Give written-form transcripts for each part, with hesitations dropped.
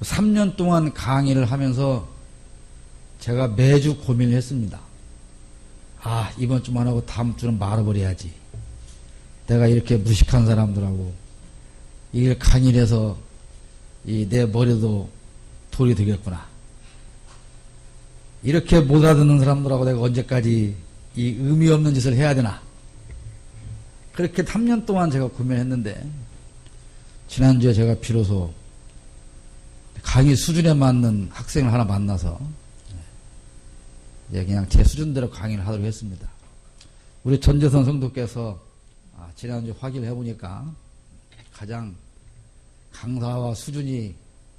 3년 동안 강의를 하면서 제가 매주 고민을 했습니다. 아, 이번 주만 하고 다음 주는 말아버려야지. 내가 이렇게 무식한 사람들하고 이걸 강의를 해서 내 머리도 돌이 되겠구나. 이렇게 못 알아듣는 사람들하고 내가 언제까지 이 의미 없는 짓을 해야 되나. 그렇게 3년 동안 제가 고민했는데 지난주에 제가 비로소 강의 수준에 맞는 학생을 하나 만나서 그냥 제 수준대로 강의를 하도록 했습니다. 우리 전재선 성도께서 지난주 확인을 해보니까 가장 강사와 수준이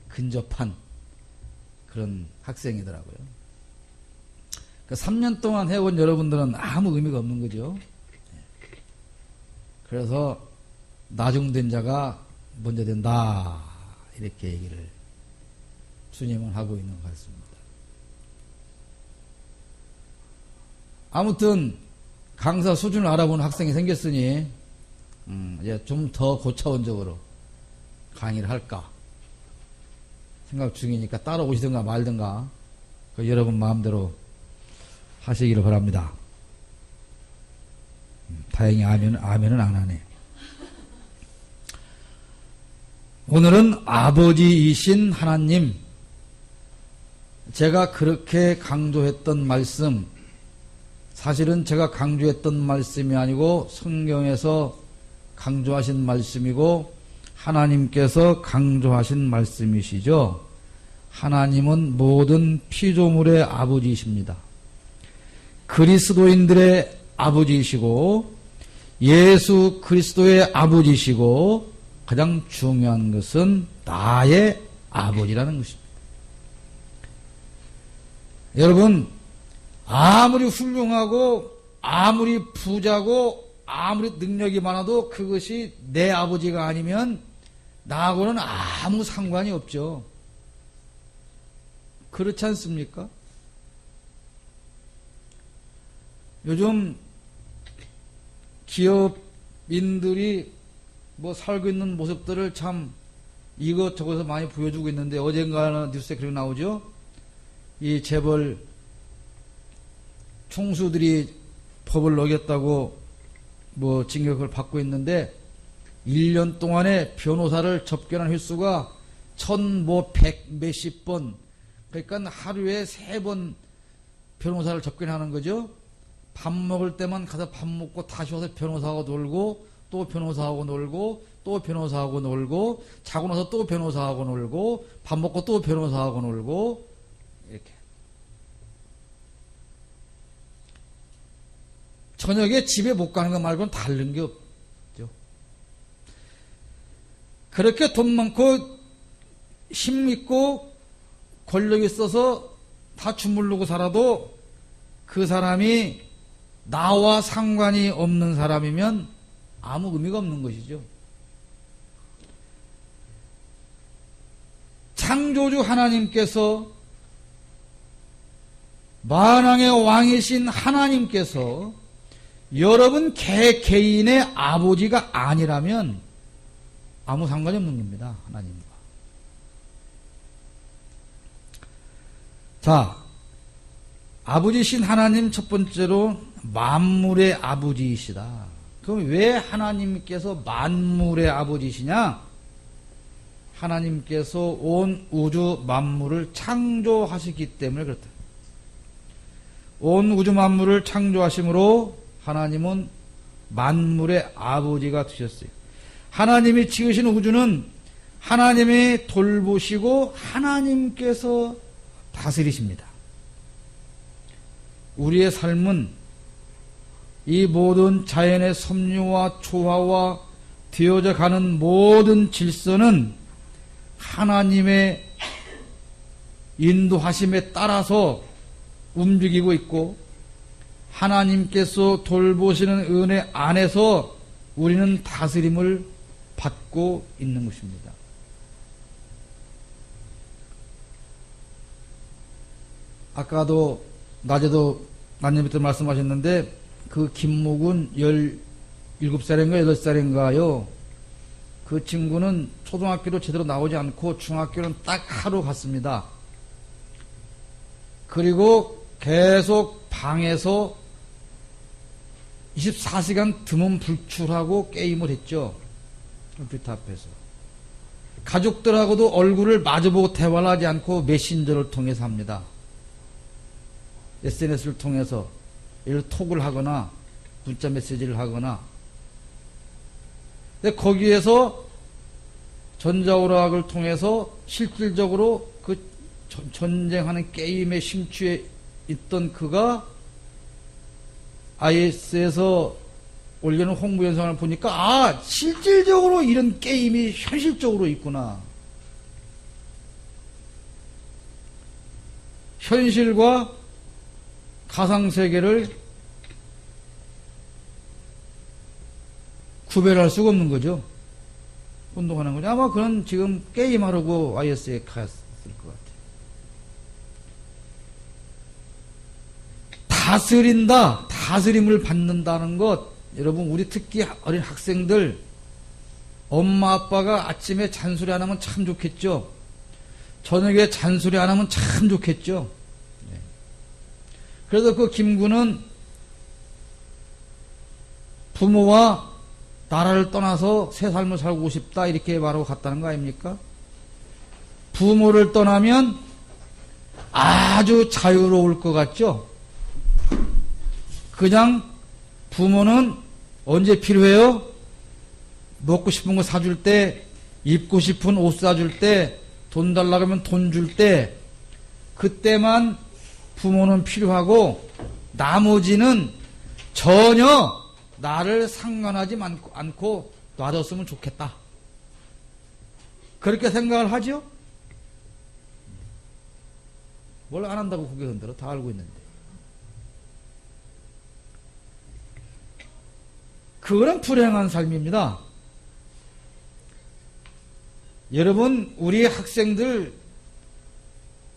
근접한 그런 학생이더라고요. 그 3년 동안 해온 여러분들은 아무 의미가 없는 거죠. 그래서 나중된 자가 먼저 된다, 이렇게 얘기를 주님은 하고 있는 것 같습니다. 아무튼 강사 수준을 알아보는 학생이 생겼으니 이제 좀 더 고차원적으로 강의를 할까 생각 중이니까 따라오시든가 말든가 여러분 마음대로 하시기를 바랍니다. 다행히 아멘은 안 하네. 오늘은 아버지이신 하나님, 제가 그렇게 강조했던 말씀, 사실은 제가 강조했던 말씀이 아니고 성경에서 강조하신 말씀이고 하나님께서 강조하신 말씀이시죠. 하나님은 모든 피조물의 아버지이십니다. 그리스도인들의 아버지이시고 예수 그리스도의 아버지이시고 가장 중요한 것은 나의 아버지라는 것입니다. 여러분, 아무리 훌륭하고 아무리 부자고 아무리 능력이 많아도 그것이 내 아버지가 아니면 나하고는 아무 상관이 없죠. 그렇지 않습니까? 요즘 기업인들이 살고 있는 모습들을 참 이것저것서 많이 보여주고 있는데, 어젠가 뉴스에 그렇게 나오죠. 이 재벌 총수들이 법을 어겼다고 징역을 받고 있는데 1년 동안에 변호사를 접견한 횟수가 100 몇십 번, 그러니까 하루에 3번 변호사를 접견하는 거죠. 밥 먹을 때만 가서 밥 먹고 다시 와서 변호사하고 놀고 또 변호사하고 놀고 또 변호사하고 놀고 자고 나서 또 변호사하고 놀고 밥 먹고 또 변호사하고 놀고 이렇게. 저녁에 집에 못 가는 것 말고는 다른 게 없죠. 그렇게 돈 많고 힘 있고 권력이 있어서 다 주물르고 살아도 그 사람이 나와 상관이 없는 사람이면 아무 의미가 없는 것이죠. 창조주 하나님께서, 만왕의 왕이신 하나님께서 여러분 개개인의 아버지가 아니라면 아무 상관이 없는 겁니다. 하나님과. 자, 아버지신 하나님 첫 번째로 만물의 아버지이시다. 그럼 왜 하나님께서 만물의 아버지시냐? 하나님께서 온 우주 만물을 창조하시기 때문에 그렇다. 온 우주 만물을 창조하심으로 하나님은 만물의 아버지가 되셨어요. 하나님이 지으신 우주는 하나님이 돌보시고 하나님께서 다스리십니다. 우리의 삶은 이 모든 자연의 섭리와 조화와 되어져 가는 모든 질서는 하나님의 인도하심에 따라서 움직이고 있고, 하나님께서 돌보시는 은혜 안에서 우리는 다스림을 받고 있는 것입니다. 아까도 낮에도 난님부터 말씀하셨는데 그 김묵은 17살인가 8살인가요? 그 친구는 초등학교도 제대로 나오지 않고 중학교는 딱 하루 갔습니다. 그리고 계속 방에서 24시간 드문 불출하고 게임을 했죠. 컴퓨터 앞에서. 가족들하고도 얼굴을 마주보고 대화를 하지 않고 메신저를 통해서 합니다. SNS를 통해서 예를 들어 톡을 하거나 문자 메시지를 하거나. 근데 거기에서 전자오락을 통해서 실질적으로 그 전쟁하는 게임에 심취해 있던 그가 IS에서 올려놓은 홍보 영상을 보니까 아, 실질적으로 이런 게임이 현실적으로 있구나. 현실과 가상세계를 구별할 수가 없는 거죠. 운동하는 거죠. 아마 그런 지금 게임하려고 IS에 갔을 것 같아요. 다스린다, 다스림을 받는다는 것, 여러분, 우리 특히 어린 학생들, 엄마 아빠가 아침에 잔소리 안 하면 참 좋겠죠. 저녁에 잔소리 안 하면 참 좋겠죠. 그래서 그 김구는 부모와 나라를 떠나서 새 삶을 살고 싶다 이렇게 말하고 갔다는 거 아닙니까? 부모를 떠나면 아주 자유로울 것 같죠? 그냥 부모는 언제 필요해요? 먹고 싶은 거 사줄 때, 입고 싶은 옷 사줄 때, 돈 달라고 하면 돈 줄 때, 그때만 부모는 필요하고 나머지는 전혀 나를 상관하지 않고 놔뒀으면 좋겠다. 그렇게 생각을 하죠? 뭘 안 한다고 고개 흔들어. 다 알고 있는데. 그거는 불행한 삶입니다. 여러분, 우리 학생들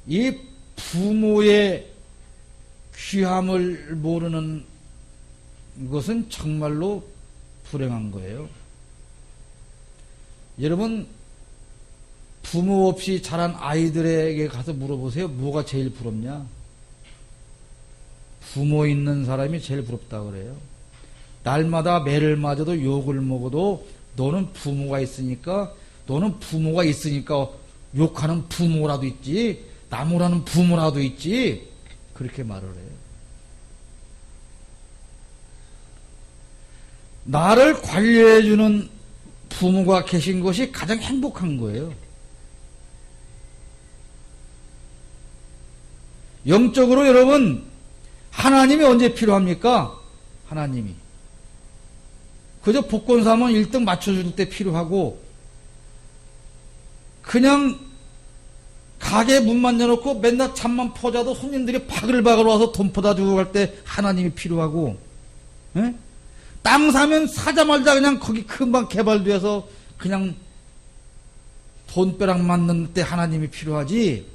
이 부모의 귀함을 모르는 것은 정말로 불행한 거예요. 여러분, 부모 없이 자란 아이들에게 가서 물어보세요. 뭐가 제일 부럽냐? 부모 있는 사람이 제일 부럽다 그래요. 날마다 매를 맞아도 욕을 먹어도 너는 부모가 있으니까 욕하는 부모라도 있지, 나무라는 부모라도 있지, 그렇게 말을 해요. 나를 관리해주는 부모가 계신 것이 가장 행복한 거예요. 영적으로 여러분, 하나님이 언제 필요합니까? 하나님이. 그저 복권사면 1등 맞춰줄 때 필요하고, 그냥 가게 문만 열어놓고 맨날 잠만 퍼자도 손님들이 바글바글 와서 돈 퍼다 주고 갈 때 하나님이 필요하고, 에? 땅 사면 사자마자 그냥 거기 금방 개발돼서 그냥 돈벼락 맞는 때 하나님이 필요하지.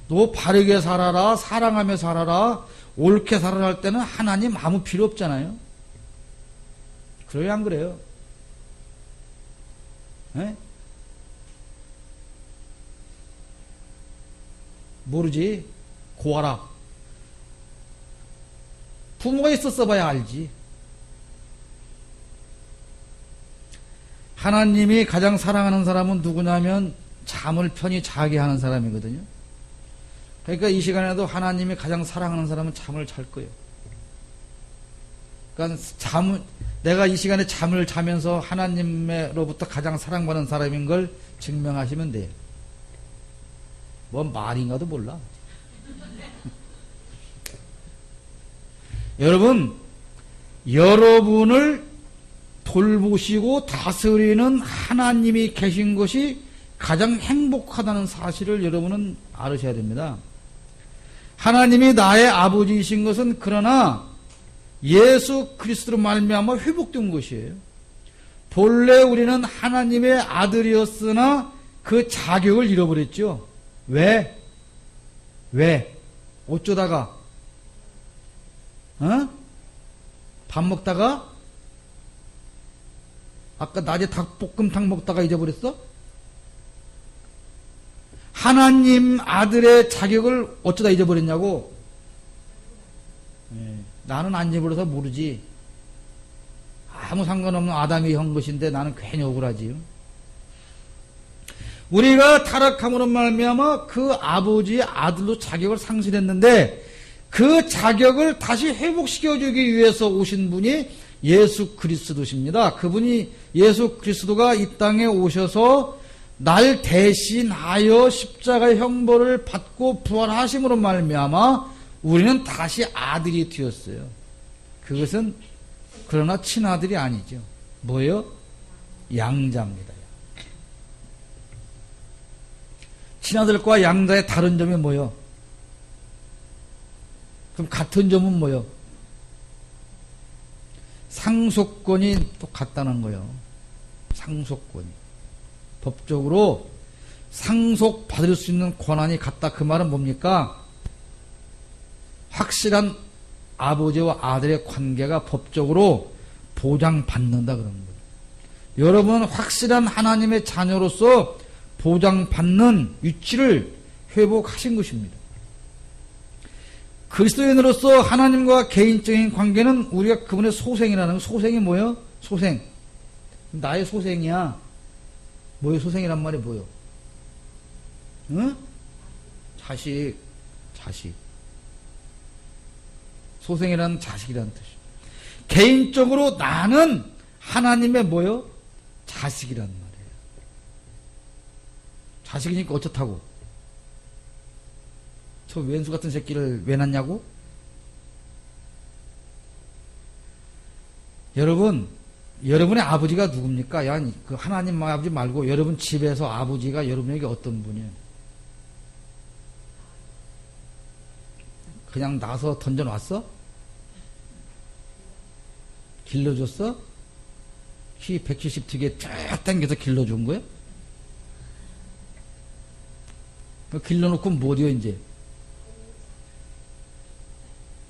너 바르게 살아라, 사랑하며 살아라, 옳게 살아라 할 때는 하나님 아무 필요 없잖아요. 그래요, 안 그래요? 에? 모르지? 고아라. 부모가 있었어 봐야 알지. 하나님이 가장 사랑하는 사람은 누구냐면 잠을 편히 자게 하는 사람이거든요. 그러니까 이 시간에도 하나님이 가장 사랑하는 사람은 잠을 잘 거예요. 그러니까 내가 이 시간에 잠을 자면서 하나님으로부터 가장 사랑받는 사람인 걸 증명하시면 돼요. 뭔 말인가도 몰라. 여러분을 돌보시고 다스리는 하나님이 계신 것이 가장 행복하다는 사실을 여러분은 알으셔야 됩니다. 하나님이 나의 아버지이신 것은 그러나 예수 그리스도로 말미암아 회복된 것이에요. 본래 우리는 하나님의 아들이었으나 그 자격을 잃어버렸죠. 왜? 어쩌다가? 밥 먹다가? 아까 낮에 닭볶음탕 먹다가 잊어버렸어? 하나님 아들의 자격을 어쩌다 잊어버렸냐고? 나는 안 잊어버려서 모르지. 아무 상관없는 아담이 한 것인데 나는 괜히 억울하지요. 우리가 타락함으로 말미암아 그 아버지의 아들로 자격을 상실했는데 그 자격을 다시 회복시켜주기 위해서 오신 분이 예수 그리스도십니다. 그분이 예수 그리스도가 이 땅에 오셔서 날 대신하여 십자가의 형벌을 받고 부활하심으로 말미암아 우리는 다시 아들이 되었어요. 그것은 그러나 친아들이 아니죠. 뭐요? 양자입니다. 친아들과 양자의 다른 점이 뭐요? 그럼 같은 점은 뭐요? 상속권이 똑같다는 거예요. 상속권이. 법적으로 상속받을 수 있는 권한이 같다. 그 말은 뭡니까? 확실한 아버지와 아들의 관계가 법적으로 보장받는다 그런 거예요. 여러분은 확실한 하나님의 자녀로서 보장받는 위치를 회복하신 것입니다. 그리스도인으로서 하나님과 개인적인 관계는 우리가 그분의 소생이라는 거. 소생이 뭐예요? 소생. 나의 소생이야. 뭐예요? 소생이란 말이 뭐예요? 응? 자식. 소생이라는 자식이라는 뜻이에요. 개인적으로 나는 하나님의 뭐예요? 자식이란 말이에요. 자식이니까 어쩌다고? 저 왼수 같은 새끼를 왜 낳냐고? 여러분, 여러분의 아버지가 누굽니까? 그 하나님 아버지 말고 여러분 집에서 아버지가 여러분에게 어떤 분이에요? 그냥 나서 던져놨어? 길러줬어? 키 170 되게 쫙 당겨서 길러준 거예요? 길러놓고 뭐 돼요, 이제?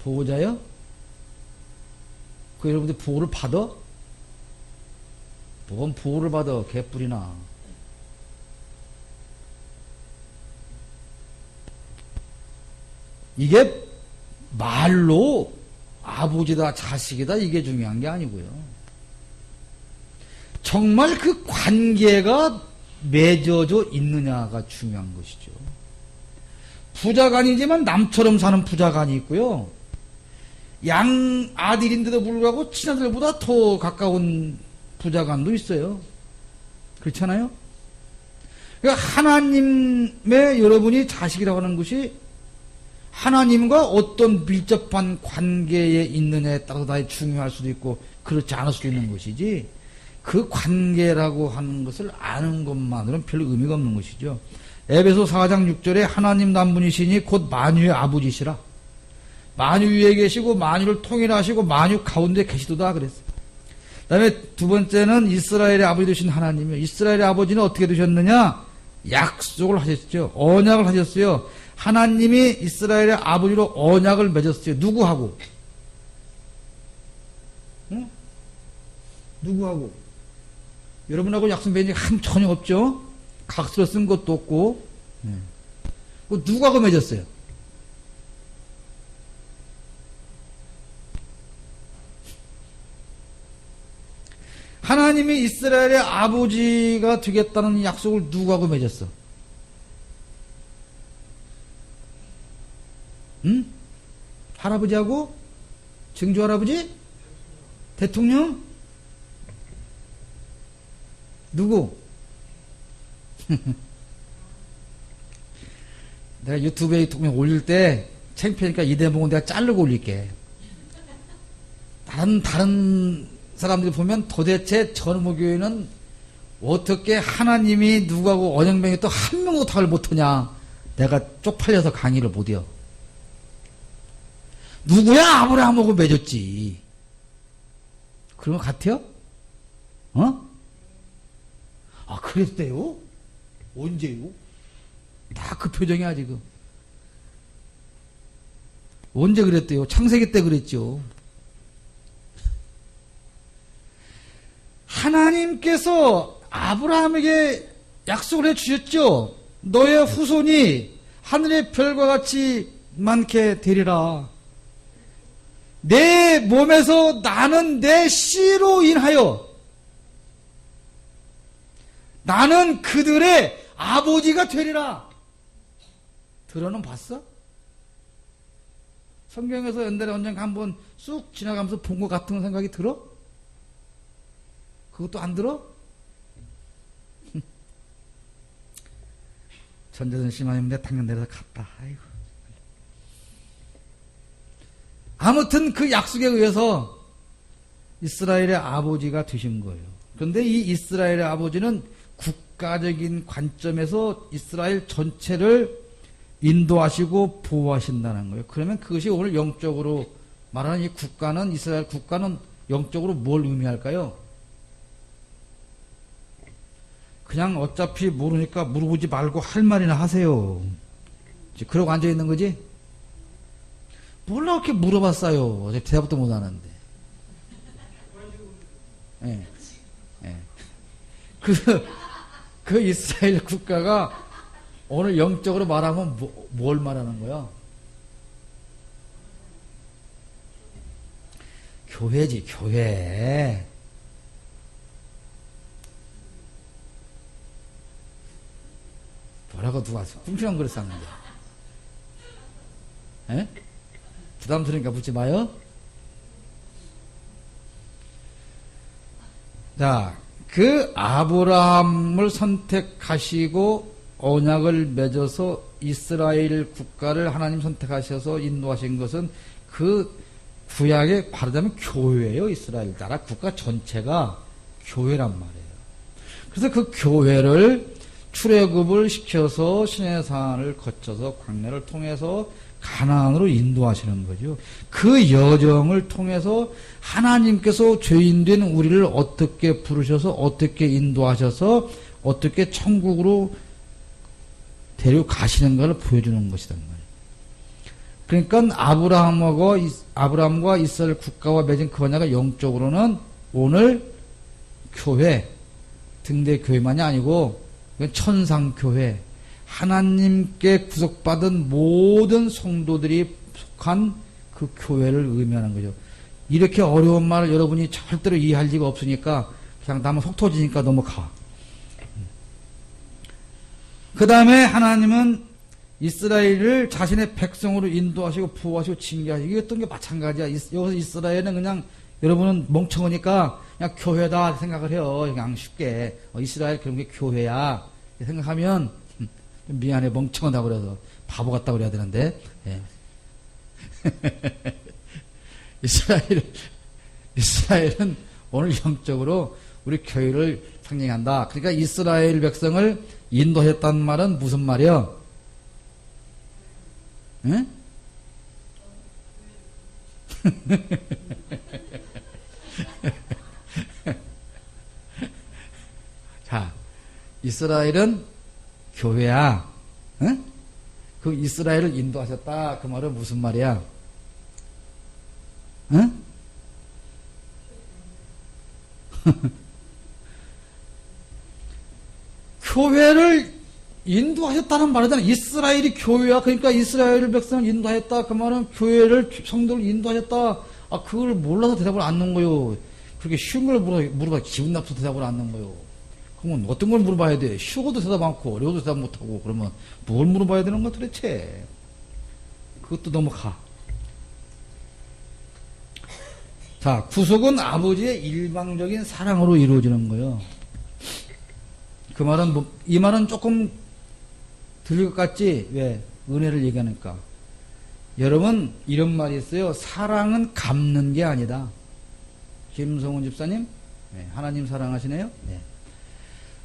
보호자요? 그 여러분들 보호를 받아? 뭔 보호를 받아, 개뿔이나. 이게 말로 아버지다, 자식이다, 이게 중요한 게 아니고요. 정말 그 관계가 맺어져 있느냐가 중요한 것이죠. 부자간이지만 남처럼 사는 부자간이 있고요. 양 아들인데도 불구하고 친아들보다 더 가까운 부자간도 있어요. 그렇잖아요? 그러니까 하나님의 여러분이 자식이라고 하는 것이 하나님과 어떤 밀접한 관계에 있느냐에 따라서 다 중요할 수도 있고 그렇지 않을 수도 있는 것이지, 그 관계라고 하는 것을 아는 것만으로는 별 의미가 없는 것이죠. 에베소 4장 6절에 하나님 남분이시니 곧 만유의 아버지시라. 만유 위에 계시고 만유를 통일하시고 만유 가운데 계시도다 그랬어요. 그 다음에 두 번째는 이스라엘의 아버지 되신 하나님이요. 이스라엘의 아버지는 어떻게 되셨느냐? 약속을 하셨죠. 언약을 하셨어요. 하나님이 이스라엘의 아버지로 언약을 맺었어요. 누구하고? 응? 누구하고? 여러분하고 약속 맺은 게 전혀 없죠? 각서로 쓴 것도 없고. 누구하고 맺었어요? 하나님이 이스라엘의 아버지가 되겠다는 약속을 누구하고 맺었어? 응? 할아버지하고? 증조 할아버지? 대통령? 누구? 내가 유튜브에 올릴 때 창피하니까 이 대목은 내가 자르고 올릴게. 다른 사람들이 보면 도대체 전무교회는 어떻게 하나님이 누구하고 언약맹이 또 한 명도 답을 못하냐. 내가 쪽팔려서 강의를 못해요. 누구야? 아브라함하고 맺었지. 그런 것 같아요? 어? 아, 그랬대요? 언제요? 다 그 표정이야, 지금. 언제 그랬대요? 창세기 때 그랬죠. 하나님께서 아브라함에게 약속을 해 주셨죠. 너의 후손이 하늘의 별과 같이 많게 되리라. 내 몸에서 나는 내 씨로 인하여 나는 그들의 아버지가 되리라. 들어는 봤어? 성경에서 옛날에 언젠가 한번 쑥 지나가면서 본 것 같은 생각이 들어? 그것도 안 들어? 전재선 씨만 내 당연 내려서 갔다. 아이고. 아무튼 그 약속에 의해서 이스라엘의 아버지가 되신 거예요. 그런데 이 이스라엘의 아버지는 국가적인 관점에서 이스라엘 전체를 인도하시고 보호하신다는 거예요. 그러면 그것이 오늘 영적으로 말하는 이 국가는, 이스라엘 국가는 영적으로 뭘 의미할까요? 그냥 어차피 모르니까 물어보지 말고 할 말이나 하세요. 그러고 앉아있는 거지? 몰라, 이렇게 물어봤어요. 어차피 대답도 못 하는데. 예. 예. 그 이스라엘 국가가 오늘 영적으로 말하면 뭘 말하는 거야? 교회지, 교회. 뭐라고 누가 끔찍한 그릇 쌌는데. 에? 부담스러우니까 묻지 마요. 자, 그 아브라함을 선택하시고 언약을 맺어서 이스라엘 국가를 하나님 선택하셔서 인도하신 것은 그 구약에 말하자면 교회예요. 이스라엘 나라 국가 전체가 교회란 말이에요. 그래서 그 교회를 출애굽을 시켜서 시내산을 거쳐서 광야를 통해서 가나안으로 인도하시는 거죠. 그 여정을 통해서 하나님께서 죄인된 우리를 어떻게 부르셔서 어떻게 인도하셔서 어떻게 천국으로 데려가시는가를 보여주는 것이란 말이에요. 그러니까 아브라함과 이스라엘 국가와 맺은 그 언약가 영적으로는 오늘 교회, 등대 교회만이 아니고 천상교회, 하나님께 구속받은 모든 성도들이 속한 그 교회를 의미하는 거죠. 이렇게 어려운 말을 여러분이 절대로 이해할 리가 없으니까 그냥 나만 속 터지니까 넘어가. 그 다음에 하나님은 이스라엘을 자신의 백성으로 인도하시고 보호하시고 징계하시고 이랬던 게 마찬가지야. 여기서 이스라엘은 그냥 여러분은 멍청하니까 그냥 교회다 생각을 해요. 그냥 쉽게. 이스라엘 그런 게 교회야. 생각하면 미안해, 멍청하다고 그래서 바보 같다고 그래야 되는데. 예. 이스라엘은 오늘 영적으로 우리 교회를 상징한다. 그러니까 이스라엘 백성을 인도했다는 말은 무슨 말이야? 응? 자, 이스라엘은 교회야. 응? 그 이스라엘을 인도하셨다. 그 말은 무슨 말이야? 응? 교회를 인도하셨다는 말이잖아. 이스라엘이 교회야. 그러니까 이스라엘 백성을 인도하였다. 그 말은 교회를, 성도를 인도하셨다. 아, 그걸 몰라서 대답을 안 넣은 거요. 그렇게 쉬운 걸 물어봐 기분 나빠서 대답을 안 넣은 거요. 그러면 어떤 걸 물어봐야 돼? 쉬워도 대답 않고 어려워도 대답 못하고 그러면 뭘 물어봐야 되는 거야 도대체? 그것도 넘어가. 자, 구속은 아버지의 일방적인 사랑으로 이루어지는 거예요. 그 말은 이 말은 조금 들릴 것 같지? 왜? 은혜를 얘기하니까. 여러분 이런 말이 있어요. 사랑은 갚는 게 아니다. 김성훈 집사님, 네, 하나님 사랑하시네요. 네.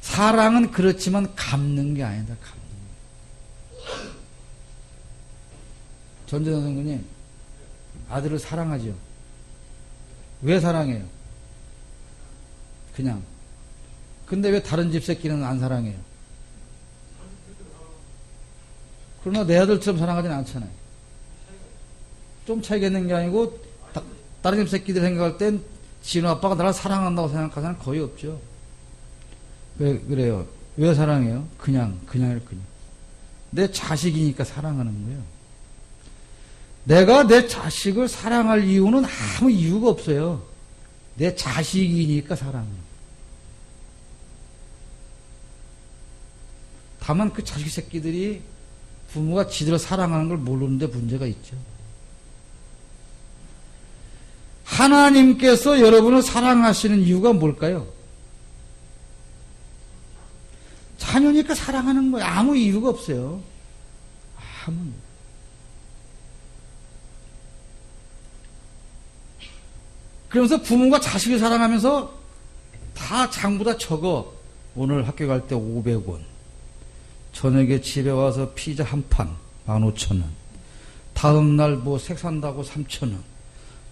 사랑은 그렇지만 갚는 게 아니다. 갚는 게. 전재선 선생님, 아들을 사랑하죠. 왜 사랑해요? 그냥. 근데 왜 다른 집 새끼는 안 사랑해요? 그러나 내 아들처럼 사랑하지는 않잖아요. 좀 차이가 있는 게 아니고 다른 집 새끼들 생각할 땐 진우 아빠가 나를 사랑한다고 생각하는 사람 거의 없죠. 왜 그래요? 왜 사랑해요? 그냥을 그냥. 내 자식이니까 사랑하는 거예요. 내가 내 자식을 사랑할 이유는 아무 이유가 없어요. 내 자식이니까 사랑해요. 다만 그 자식 새끼들이 부모가 지들을 사랑하는 걸 모르는데 문제가 있죠. 하나님께서 여러분을 사랑하시는 이유가 뭘까요? 자녀니까 사랑하는 거예요. 아무 이유가 없어요. 아무. 그러면서 부모가 자식을 사랑하면서 다 장보다 적어. 오늘 학교 갈 때 500원. 저녁에 집에 와서 피자 한 판 15,000원. 다음날 뭐 색 산다고 3,000원.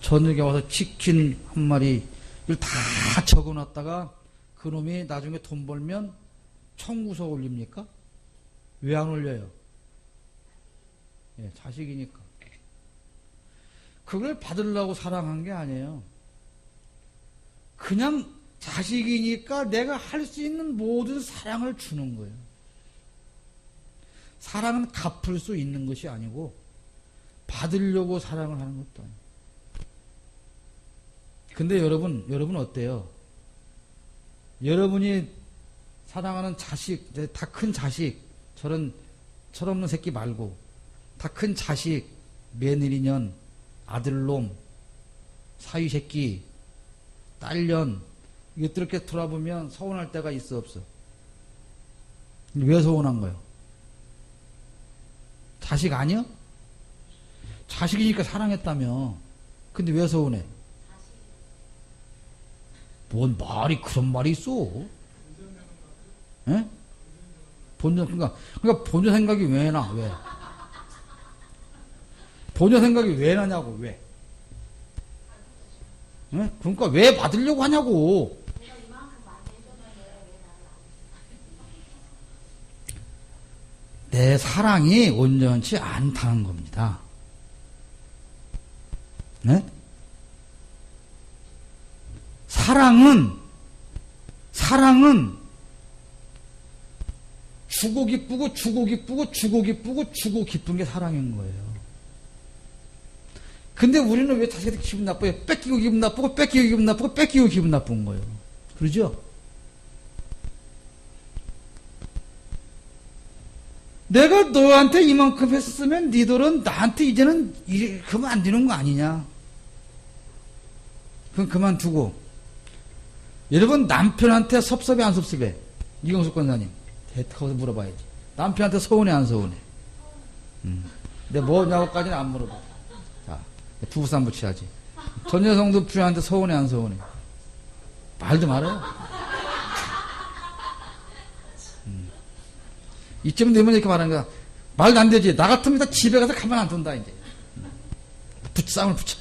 저녁에 와서 치킨 한 마리 이걸 다 적어놨다가 그놈이 나중에 돈 벌면 청구서 올립니까? 왜 안 올려요? 예, 자식이니까. 그걸 받으려고 사랑한 게 아니에요. 그냥 자식이니까 내가 할 수 있는 모든 사랑을 주는 거예요. 사랑은 갚을 수 있는 것이 아니고 받으려고 사랑을 하는 것도 아니에요. 근데 여러분 어때요? 여러분이 사랑하는 자식, 다 큰 자식, 철없는 새끼 말고 다 큰 자식, 며느리년, 아들놈, 사위새끼, 딸년 이것들 이렇게 돌아보면 서운할 때가 있어 없어? 왜 서운한 거예요? 자식 아니야? 자식이니까 사랑했다며. 근데 왜 서운해? 뭔 말이 그런 말이 있어? 예? 그러니까 본전 생각이 왜 나? 왜? 본전 생각이 왜 나냐고, 왜? 예? 그러니까 왜 받으려고 하냐고. 내 사랑이 온전치 않다는 겁니다. 네? 사랑은 주고 기쁘고 주고 기쁘고 주고 기쁘고 주고 기쁜 게 사랑인 거예요. 근데 우리는 왜 자식한테 기분 나빠요? 뺏기고 기분 나쁘고 뺏기고 기분 나쁘고 뺏기고 기분 나쁜 거예요. 그러죠? 내가 너한테 이만큼 했으면 니들은 나한테 이제는 그러면 안 되는 거 아니냐? 그럼 그만두고. 여러분 남편한테 섭섭해 안 섭섭해? 이경숙 권사님 거기서 물어봐야지. 남편한테 서운해 안 서운해? 근데 뭐냐고까지는 안 물어봐. 자, 부부싸움 붙여야지. 전 여성도 부인한테 서운해 안 서운해? 말도 말아요. 이쯤 되면 이렇게 말하는 거야. 말도 안 되지. 나 같으면 다 집에 가서 가만 안 둔다 이제. 싸움을 붙여.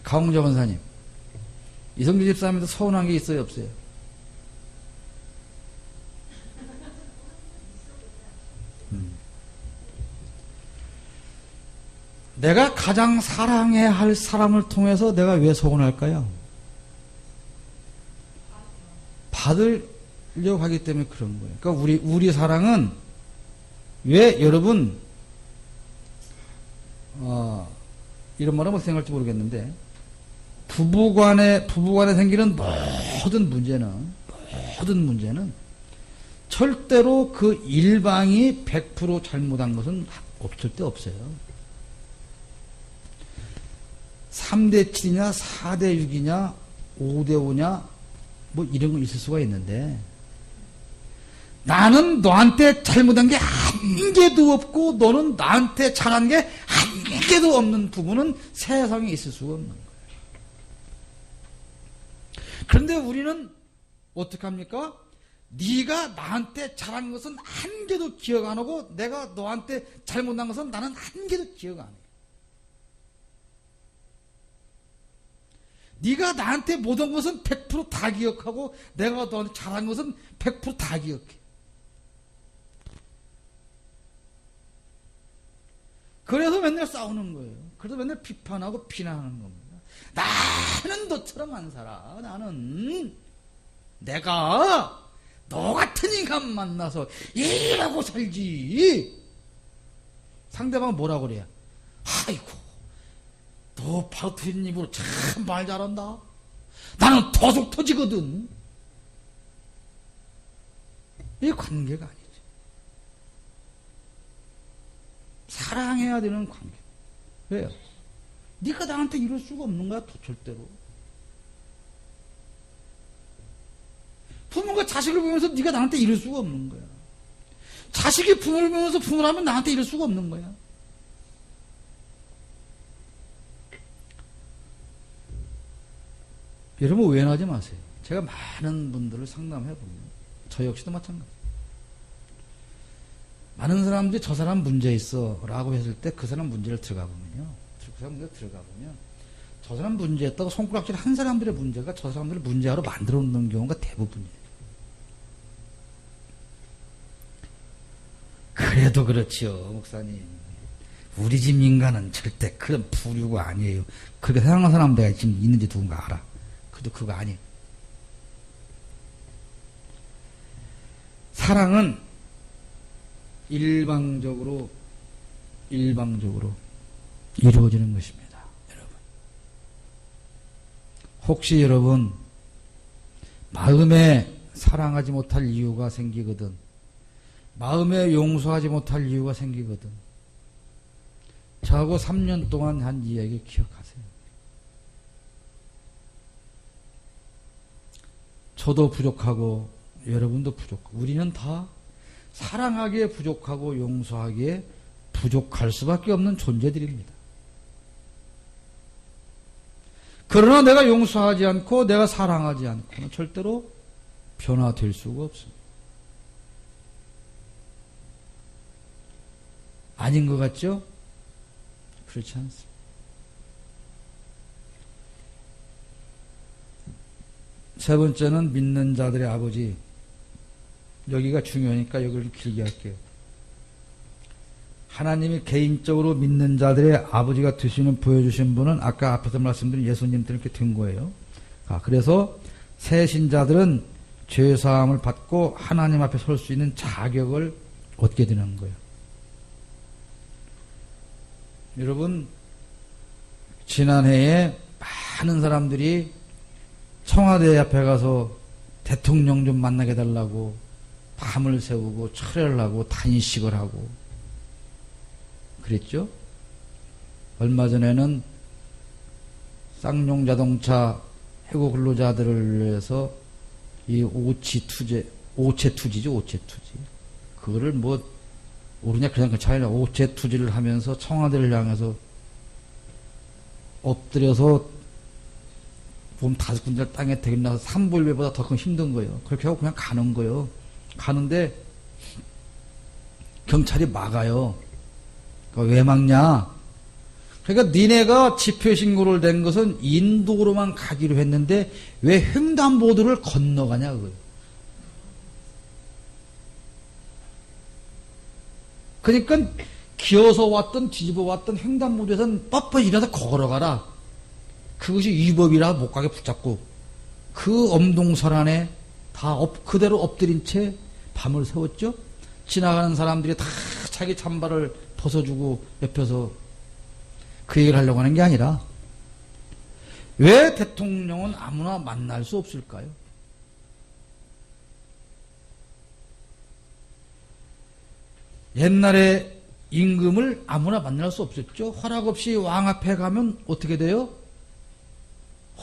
강홍조 권사님, 이성규 집사님도 서운한 게 있어요 없어요? 내가 가장 사랑해야 할 사람을 통해서 내가 왜 서운할까요? 받으려고 하기 때문에 그런 거예요. 그러니까 우리 사랑은 왜 여러분 이런 말은 못 생각할지 모르겠는데 부부간에 생기는 모든 문제는 절대로 그 일방이 100% 잘못한 것은 절대 없어요. 3대 7이냐 4대 6이냐 5대 5냐 뭐 이런 거 있을 수가 있는데 나는 너한테 잘못한 게 한 개도 없고 너는 나한테 잘한 게 한 개도 없는 부분은 세상에 있을 수가 없는 거예요. 그런데 우리는 어떻게 합니까? 네가 나한테 잘한 것은 한 개도 기억 안 하고 내가 너한테 잘못한 것은 나는 한 개도 기억 안 해요. 네가 나한테 못한 것은 100% 다 기억하고 내가 너한테 잘한 것은 100% 다 기억해. 그래서 맨날 싸우는 거예요. 그래서 맨날 비판하고 비난하는 겁니다. 나는 너처럼 안 살아. 나는 내가 너 같은 인간 만나서 일하고 살지. 상대방은 뭐라고 그래요? 아이고, 너 바로 트인 입으로 참 말 잘한다. 나는 더속 터지거든. 이게 관계가 아니지. 사랑해야 되는 관계. 왜요? 네가 나한테 이럴 수가 없는 거야, 절대로. 부모가 자식을 보면서 네가 나한테 이럴 수가 없는 거야. 자식이 부모를 보면서 부모라면 나한테 이럴 수가 없는 거야. 여러분 오해하지 마세요. 제가 많은 분들을 상담해보면 저 역시도 마찬가지. 많은 사람들이 저 사람 문제 있어 라고 했을 때 그 사람 문제를 들어가 보면요. 그 사람 문제를 들어가 보면 저 사람 문제였다고 손가락질 한 사람들의 문제가 저 사람들을 문제로 만들어 놓는 경우가 대부분이에요. 그래도 그렇지요, 목사님. 우리 집 인간은 절대 그런 부류가 아니에요. 그렇게 생각하는 사람 내가 지금 있는지 누군가 알아. 그래도 그거 아니에요. 사랑은 일방적으로 이루어지는 것입니다. 여러분. 혹시 여러분 마음에 사랑하지 못할 이유가 생기거든, 마음에 용서하지 못할 이유가 생기거든, 저하고 3년 동안 한 이야기 기억하세요. 저도 부족하고 여러분도 부족하고 우리는 다 사랑하기에 부족하고 용서하기에 부족할 수밖에 없는 존재들입니다. 그러나 내가 용서하지 않고 내가 사랑하지 않고는 절대로 변화될 수가 없습니다. 아닌 것 같죠? 그렇지 않습니다. 세 번째는 믿는 자들의 아버지. 여기가 중요하니까 여기를 길게 할게요. 하나님이 개인적으로 믿는 자들의 아버지가 되시는 보여주신 분은 아까 앞에서 말씀드린 예수님들 이렇게 된 거예요. 그래서 새 신자들은 죄사함을 받고 하나님 앞에 설 수 있는 자격을 얻게 되는 거예요. 여러분, 지난해에 많은 사람들이 청와대 앞에 가서 대통령 좀 만나게 해달라고 밤을 새우고 철회를 하고 단식을 하고 그랬죠? 얼마 전에는 쌍용자동차 해고 근로자들을 위해서 이 오체투지죠, 오체투지. 그거를 뭐 오르냐 그냥 그 차이나 오체투지를 하면서 청와대를 향해서 엎드려서 몸 5군데 땅에 대기나서 3불배보다 더 큰 힘든 거예요. 그렇게 하고 그냥 가는 거예요. 가는데 경찰이 막아요. 그러니까 왜 막냐? 그러니까 니네가 집회신고를 낸 것은 인도로만 가기로 했는데 왜 횡단보도를 건너가냐 그거예요. 그러니까 기어서 왔던 뒤집어 왔던 횡단보도에서는 뻣뻣이 일어나서 걸어가라. 그것이 위법이라 못 가게 붙잡고 그 엄동설 안에 다 그대로 엎드린 채 밤을 새웠죠. 지나가는 사람들이 다 자기 잠바를 벗어주고 옆에서 그 얘기를 하려고 하는 게 아니라 왜 대통령은 아무나 만날 수 없을까요? 옛날에 임금을 아무나 만날 수 없었죠. 허락 없이 왕 앞에 가면 어떻게 돼요?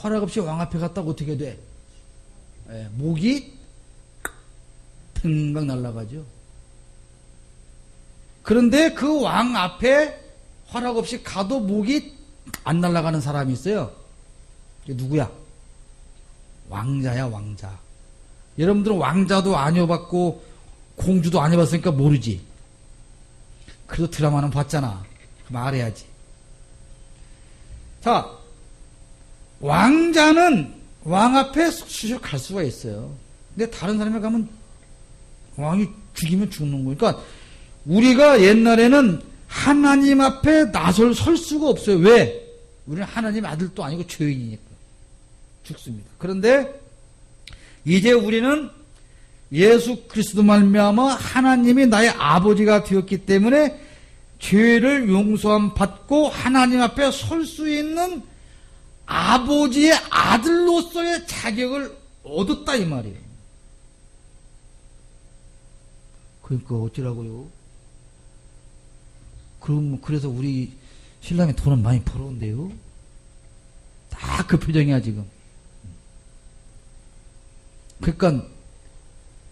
허락 없이 왕 앞에 갔다가 어떻게 돼? 목이 팽강 날아가죠. 그런데 그 왕 앞에 허락 없이 가도 목이 안 날아가는 사람이 있어요. 이게 누구야? 왕자야, 왕자. 여러분들은 왕자도 안 해봤고 공주도 안 해봤으니까 모르지. 그래도 드라마는 봤잖아. 말해야지. 자, 왕자는 왕 앞에 수시로 갈 수가 있어요. 근데 다른 사람이 가면 왕이 죽이면 죽는 거니까 우리가 옛날에는 하나님 앞에 나설 설 수가 없어요. 왜? 우리는 하나님 아들도 아니고 죄인이니까 죽습니다. 그런데 이제 우리는 예수 그리스도 말미암아 하나님이 나의 아버지가 되었기 때문에 죄를 용서함 받고 하나님 앞에 설 수 있는 아버지의 아들로서의 자격을 얻었다 이 말이에요. 그러니까 어찌라고요? 그래서 우리 신랑이 돈은 많이 벌어온대요. 다 그 표정이야 지금.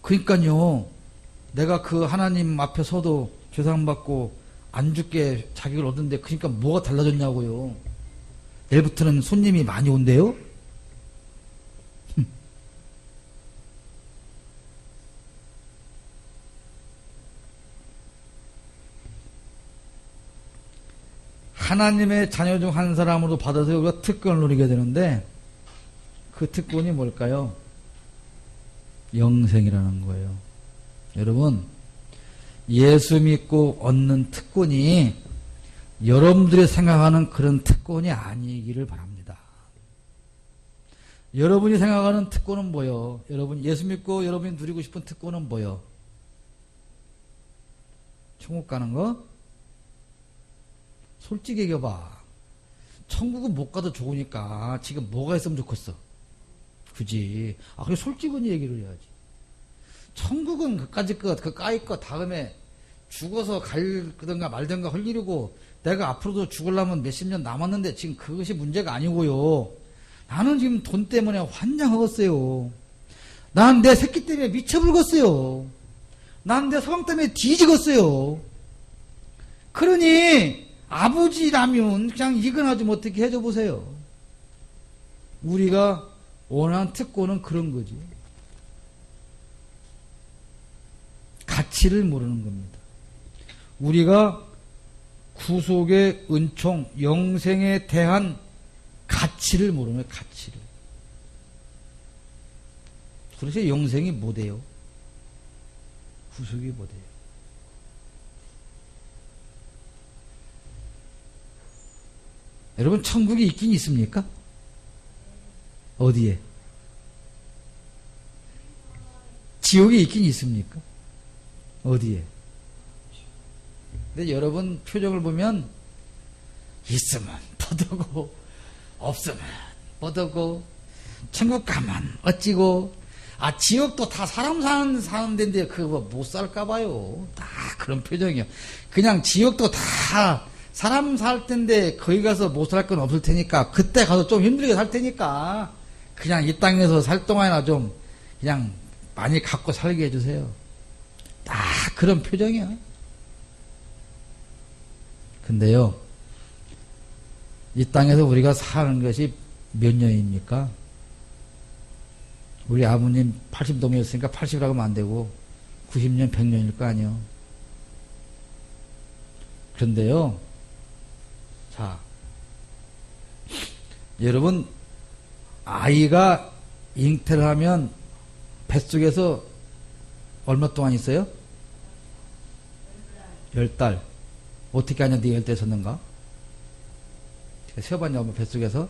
그러니까요. 내가 그 하나님 앞에 서도 죄상받고 안 죽게 자격을 얻는데 그러니까 뭐가 달라졌냐고요. 내일부터는 손님이 많이 온대요. 하나님의 자녀 중 한 사람으로 받아서 우리가 특권을 누리게 되는데 그 특권이 뭘까요? 영생이라는 거예요. 여러분, 예수 믿고 얻는 특권이 여러분들이 생각하는 그런 특권이 아니기를 바랍니다. 여러분이 생각하는 특권은 뭐요? 여러분 예수 믿고 여러분이 누리고 싶은 특권은 뭐요? 천국 가는 거? 솔직히 얘기해봐. 천국은 못 가도 좋으니까 지금 뭐가 있으면 좋겠어? 그지? 그래 솔직히 얘기를 해야지. 천국은 그까짓 것, 그 까이 것 다음에 죽어서 갈든가 말든가 할 일이고 내가 앞으로도 죽으려면 몇십 년 남았는데 지금 그것이 문제가 아니고요. 나는 지금 돈 때문에 환장하겠어요. 난 내 새끼 때문에 미쳐불겠어요. 난 내 서방 때문에 뒤지겠어요. 그러니 아버지라면 그냥 이거나 좀 어떻게 해줘 보세요. 우리가 원하는 특권은 그런 거지. 가치를 모르는 겁니다. 우리가 구속의 은총, 영생에 대한 가치를 모르는 거예요. 가치를. 그래서 영생이 뭐돼요? 구속이 뭐돼요? 여러분 천국이 있긴 있습니까? 어디에? 지옥이 있긴 있습니까? 어디에? 근데 여러분 표정을 보면 있으면 뻗어고 없으면 뻗어고 천국 가면 어찌고 지옥도 다 사람 사는 데인데 그거 못 살까 봐요. 다 그런 표정이요. 그냥 지옥도 다 사람 살 텐데 거기 가서 못 살 건 없을 테니까 그때 가서 좀 힘들게 살 테니까 그냥 이 땅에서 살 동안이나 좀 그냥 많이 갖고 살게 해주세요. 다 그런 표정이야. 근데요, 이 땅에서 우리가 사는 것이 몇 년입니까? 우리 아버님 80동이었으니까 80이라고 하면 안 되고 90년, 100년일 거 아니에요. 그런데요, 자, 여러분 아이가 잉태를 하면 뱃속에서 얼마 동안 있어요? 10달. 어떻게 하냐, 네 10달 섰는가? 세어봤냐, 엄마 뱃속에서?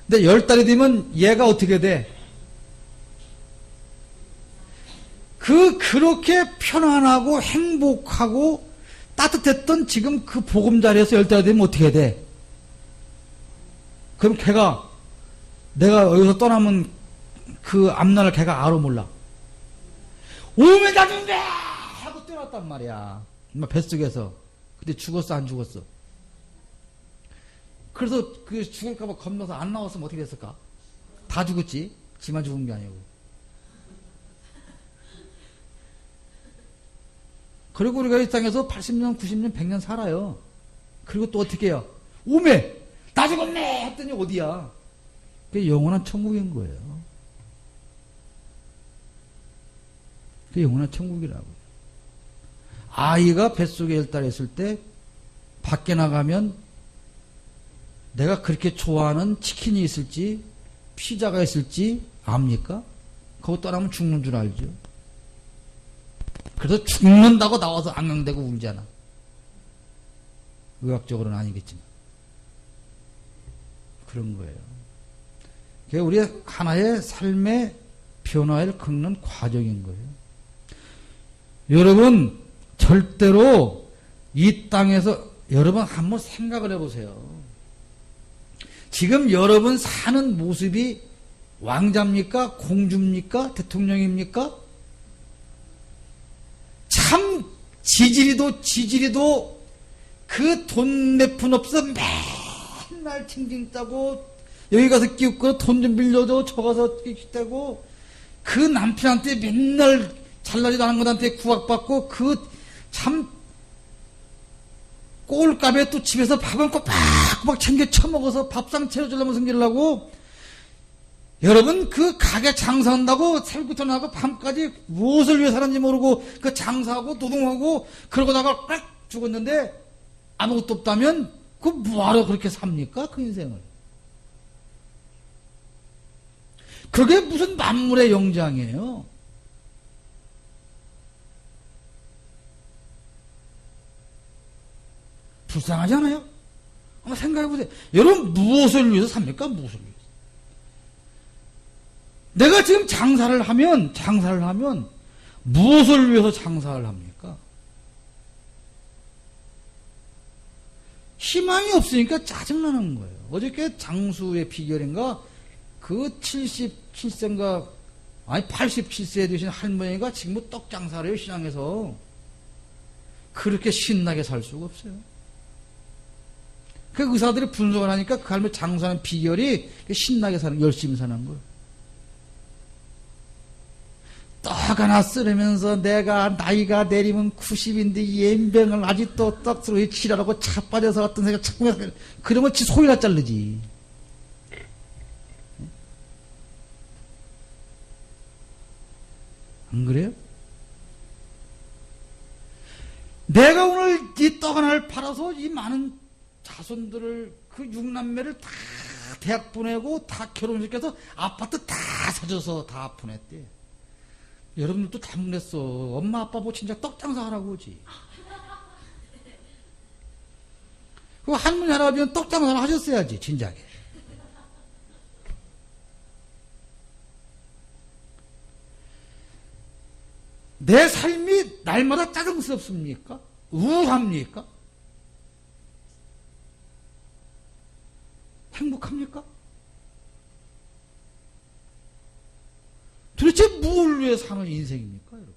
근데 10달이 되면 얘가 어떻게 돼? 그렇게 편안하고 행복하고 따뜻했던 지금 그 보금자리에서 10달이 되면 어떻게 돼? 그럼 걔가 내가 여기서 떠나면 그 앞날을 걔가 알아 몰라. 오면 나중에 하고 뛰어났단 말이야. 엄마 뱃속에서. 근데 죽었어 안 죽었어? 그래서 그 죽을까봐 겁나서 안 나왔으면 어떻게 됐을까? 다 죽었지. 지만 죽은 게 아니고. 그리고 우리가 이 땅에서 80년, 90년, 100년 살아요. 그리고 또 어떻게 해요? 오메! 나 죽었네! 했더니 어디야? 그게 영원한 천국인 거예요. 그게 영원한 천국이라고. 아이가 뱃속에 10달 했을 때 밖에 나가면 내가 그렇게 좋아하는 치킨이 있을지 피자가 있을지 압니까? 그거 떠나면 죽는 줄 알죠. 그래서 죽는다고 나와서 앙앙대고 울잖아. 의학적으로는 아니겠지만. 그런 거예요. 그게 우리의 하나의 삶의 변화를 겪는 과정인 거예요. 여러분, 절대로 이 땅에서 여러분 한번 생각을 해보세요. 지금 여러분 사는 모습이 왕자입니까? 공주입니까? 대통령입니까? 참 지지리도 그 돈 몇 푼 없어 맨날 징징 따고 여기 가서 끼우고 돈 좀 빌려줘 저 가서 끼우고 그 남편한테 맨날 잘나지도 않은 것한테 구박받고 그 참 꼴값에 또 집에서 밥은 꼬박꼬박 챙겨 처먹어서 밥상 차려주려면 승질나고 여러분 그 가게 장사한다고 새벽부터 나가고 밤까지 무엇을 위해 사는지 모르고 그 장사하고 노동하고 그러고다가 꽉 죽었는데 아무것도 없다면 그 뭐하러 그렇게 삽니까? 그 인생을. 그게 무슨 만물의 영장이에요. 불쌍하지 않아요? 한번 생각해보세요. 여러분 무엇을 위해서 삽니까? 무엇을 위해서? 내가 지금 장사를 하면 무엇을 위해서 장사를 합니까? 희망이 없으니까 짜증나는 거예요. 어저께 장수의 비결인가 그 77세인가 아니 87세 되신 할머니가 지금 떡 장사를 해요. 시장에서. 그렇게 신나게 살 수가 없어요. 그 의사들이 분석을 하니까 그 할머니 장사하는 비결이 신나게 사는, 열심히 사는 거예요. 떡 하나 쓰려면서 내가 나이가 내리면 90인데 연병을 아직도 떡으로 치라고 차 빠져서 어떤 생각 자꾸 해서 그러면 지 소리나 자르지. 안 그래요? 내가 오늘 이 떡 하나를 팔아서 이 많은 자손들을 그 6남매를 다 대학 보내고 다 결혼시켜서 아파트 다 사줘서 다 보냈대. 여러분들도 다 보냈어. 엄마 아빠 뭐 진짜 떡 장사하라고 오지. 그 할머니 할아버지는 떡 장사를 하셨어야지 진작에. 내 삶이 날마다 짜증스럽습니까? 우울합니까? 행복합니까? 도대체 무엇을 위해 사는 인생입니까, 여러분?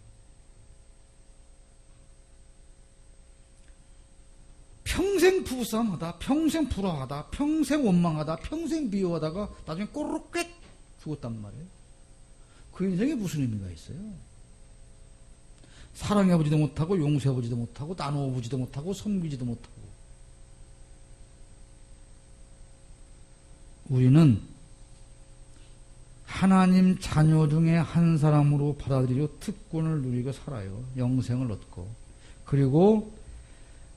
평생 부부싸움하다, 평생 불화하다, 평생 원망하다, 평생 미워하다가 나중에 꼬르륵 꿰 죽었단 말이에요. 그 인생에 무슨 의미가 있어요? 사랑해보지도 못하고 용서해보지도 못하고 나누어보지도 못하고 섬기지도 못하고. 우리는 하나님 자녀 중에 한 사람으로 받아들이려 특권을 누리고 살아요. 영생을 얻고. 그리고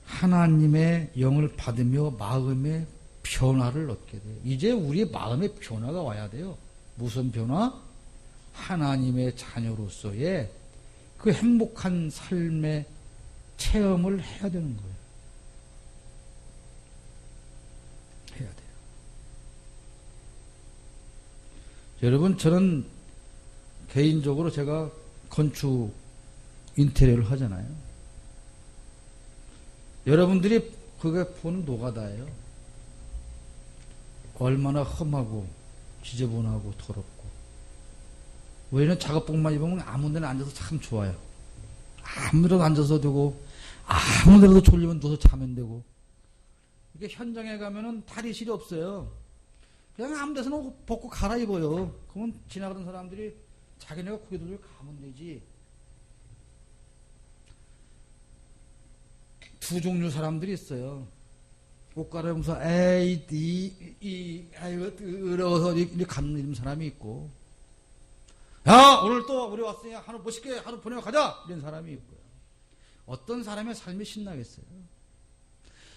하나님의 영을 받으며 마음의 변화를 얻게 돼요. 이제 우리의 마음의 변화가 와야 돼요. 무슨 변화? 하나님의 자녀로서의 그 행복한 삶의 체험을 해야 되는 거예요. 해야 돼요. 여러분, 저는 개인적으로 제가 건축 인테리어를 하잖아요. 여러분들이 그게 보는 노가다예요. 얼마나 험하고 지저분하고 더럽고. 왜냐면 작업복만 입으면 아무 데나 앉아서 참 좋아요. 아무 데나 앉아서 되고 아무 데라도 졸리면 누워서 자면 되고. 이게 현장에 가면은 탈의실이 없어요. 그냥 아무 데서나 벗고 갈아입어요. 그러면 지나가던 사람들이 자기네가 고개 돌려 가면 되지. 두 종류 사람들이 있어요. 옷 갈아입으면서 아이고 더러워서 이렇게 가는 사람이 있고, 야 오늘 또 우리 왔으니 하루 멋있게 하루 보내고 가자 이런 사람이 있고요. 어떤 사람의 삶이 신나겠어요.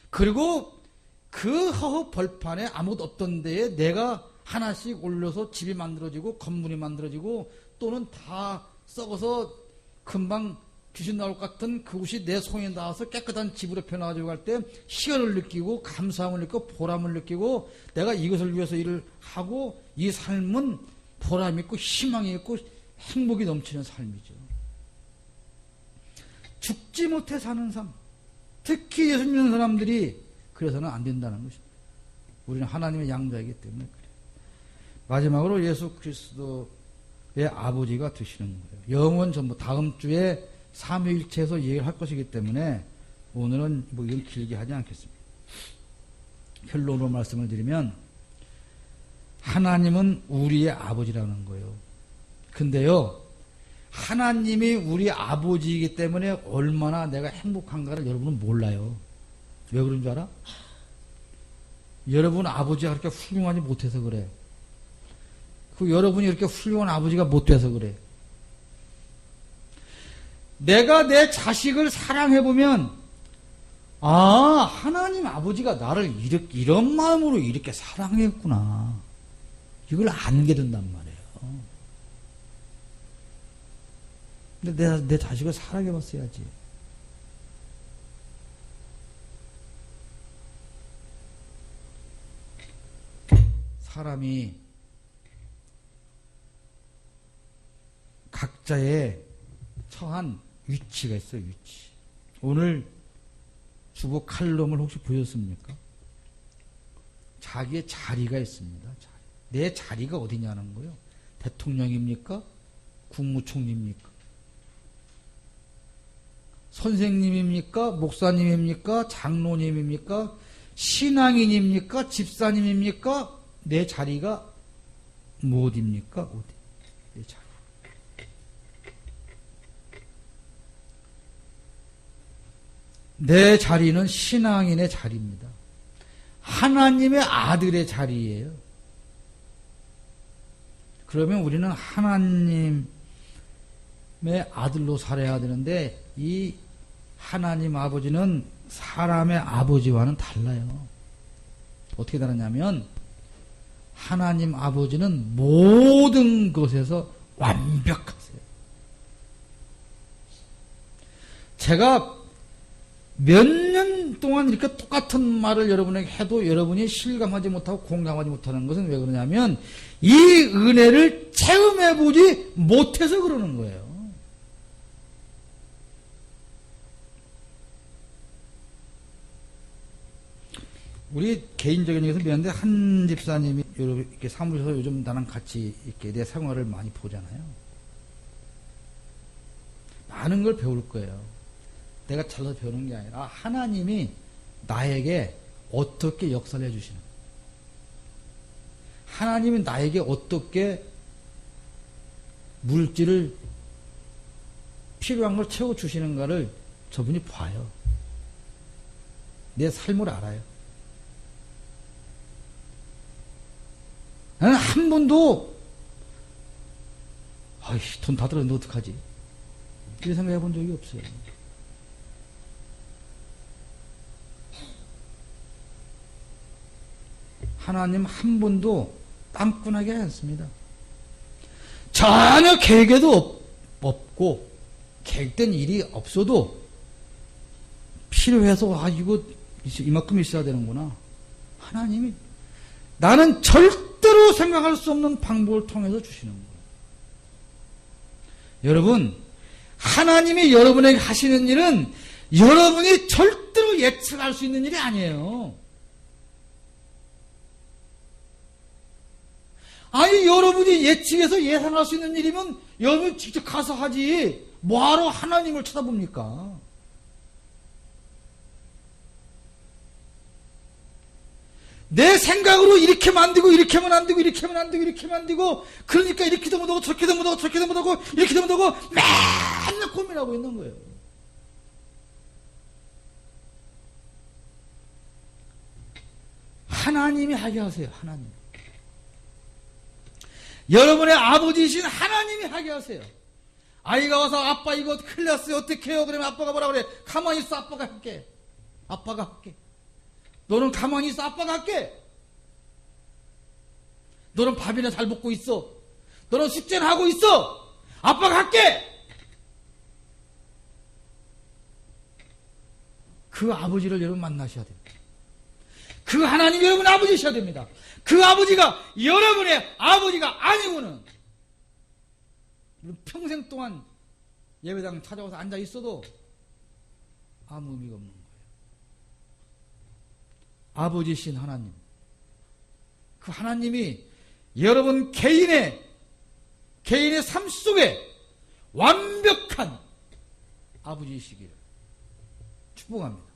그리고 그 허허 벌판에 아무것도 없던 데에 내가 하나씩 올려서 집이 만들어지고 건물이 만들어지고 또는 다 썩어서 금방 귀신 나올 것 같은 그곳이 내 손에 닿아서 깨끗한 집으로 변화가지고 갈 때 희열을 느끼고 감사함을 느끼고 보람을 느끼고 내가 이것을 위해서 일을 하고 이 삶은 보람 있고 희망이 있고 행복이 넘치는 삶이죠. 죽지 못해 사는 삶. 특히 예수 믿는 사람들이 그래서는 안 된다는 것입니다. 우리는 하나님의 양자이기 때문에 그래요. 마지막으로 예수 그리스도의 아버지가 되시는 거예요. 영원 전부 다음 주에 삼위일체에서 얘기를 할 것이기 때문에 오늘은 뭐 이건 길게 하지 않겠습니다. 결론으로 말씀을 드리면 하나님은 우리의 아버지라는 거예요. 근데요, 하나님이 우리 아버지이기 때문에 얼마나 내가 행복한가를 여러분은 몰라요. 왜 그런 줄 알아? 여러분 아버지가 그렇게 훌륭하지 못해서 그래. 여러분이 이렇게 훌륭한 아버지가 못 돼서 그래. 내가 내 자식을 사랑해보면, 아, 하나님 아버지가 나를 이런 마음으로 이렇게 사랑했구나. 이걸 알게 된단 말이에요. 근데 내 자식을 사랑해봤어야지. 사람이 각자의 처한 위치가 있어요, 위치. 오늘 주보 칼럼을 혹시 보셨습니까? 자기의 자리가 있습니다. 내 자리가 어디냐는 거예요. 대통령입니까? 국무총리입니까? 선생님입니까? 목사님입니까? 장로님입니까? 신앙인입니까? 집사님입니까? 내 자리가 어디입니까? 어디? 내 자리. 내 자리는 신앙인의 자리입니다. 하나님의 아들의 자리예요. 그러면 우리는 하나님의 아들로 살아야 되는데 이 하나님 아버지는 사람의 아버지와는 달라요. 어떻게 다르냐면 하나님 아버지는 모든 것에서 완벽하세요. 제가 몇 년 동안 이렇게 똑같은 말을 여러분에게 해도 여러분이 실감하지 못하고 공감하지 못하는 것은 왜 그러냐면 이 은혜를 체험해보지 못해서 그러는 거예요. 우리 개인적인 얘기에서 미안한데 한 집사님이 이렇게 사무실에서 요즘 나랑 같이 이렇게 내 생활을 많이 보잖아요. 많은 걸 배울 거예요. 내가 잘라서 배우는 게 아니라 하나님이 나에게 어떻게 역사를 해주시는, 하나님이 나에게 어떻게 물질을 필요한 걸 채워주시는가를 저분이 봐요. 내 삶을 알아요. 나는 한 번도 아이씨 돈 다 들었는데 어떡하지? 이렇게 생각해 본 적이 없어요. 하나님 한 번도 땅꾼하게 하지 않습니다. 전혀 계획에도 없고 계획된 일이 없어도 필요해서 이거 이만큼 있어야 되는구나. 하나님이 나는 절대로 생각할 수 없는 방법을 통해서 주시는 거예요. 여러분, 하나님이 여러분에게 하시는 일은 여러분이 절대로 예측할 수 있는 일이 아니에요. 아니, 여러분이 예측해서 예상할 수 있는 일이면 여러분이 직접 가서 하지. 뭐하러 하나님을 쳐다봅니까? 내 생각으로 이렇게 만들고 이렇게 하면 안 되고 이렇게 하면 안 되고 이렇게 하면 안 되고 그러니까 이렇게도 못하고 저렇게도 못하고 저렇게도 못하고 이렇게도 못하고 맨날 고민하고 있는 거예요. 하나님이 하게 하세요. 하나님. 여러분의 아버지이신 하나님이 하게 하세요. 아이가 와서 아빠 이거 큰일 났어요. 어떻게 해요? 그러면 아빠가 뭐라 그래? 가만히 있어. 아빠가 할게. 아빠가 할게. 너는 가만히 있어. 아빠가 할게. 너는 밥이나 잘 먹고 있어. 너는 숙제는 하고 있어. 아빠가 할게. 그 아버지를 여러분 만나셔야 됩니다. 그 하나님이 여러분 아버지셔야 됩니다. 그 아버지가 여러분의 아버지가 아니고는 평생 동안 예배당 찾아와서 앉아 있어도 아무 의미가 없는 거예요. 아버지신 하나님, 그 하나님이 여러분 개인의 삶 속에 완벽한 아버지이시기를 축복합니다.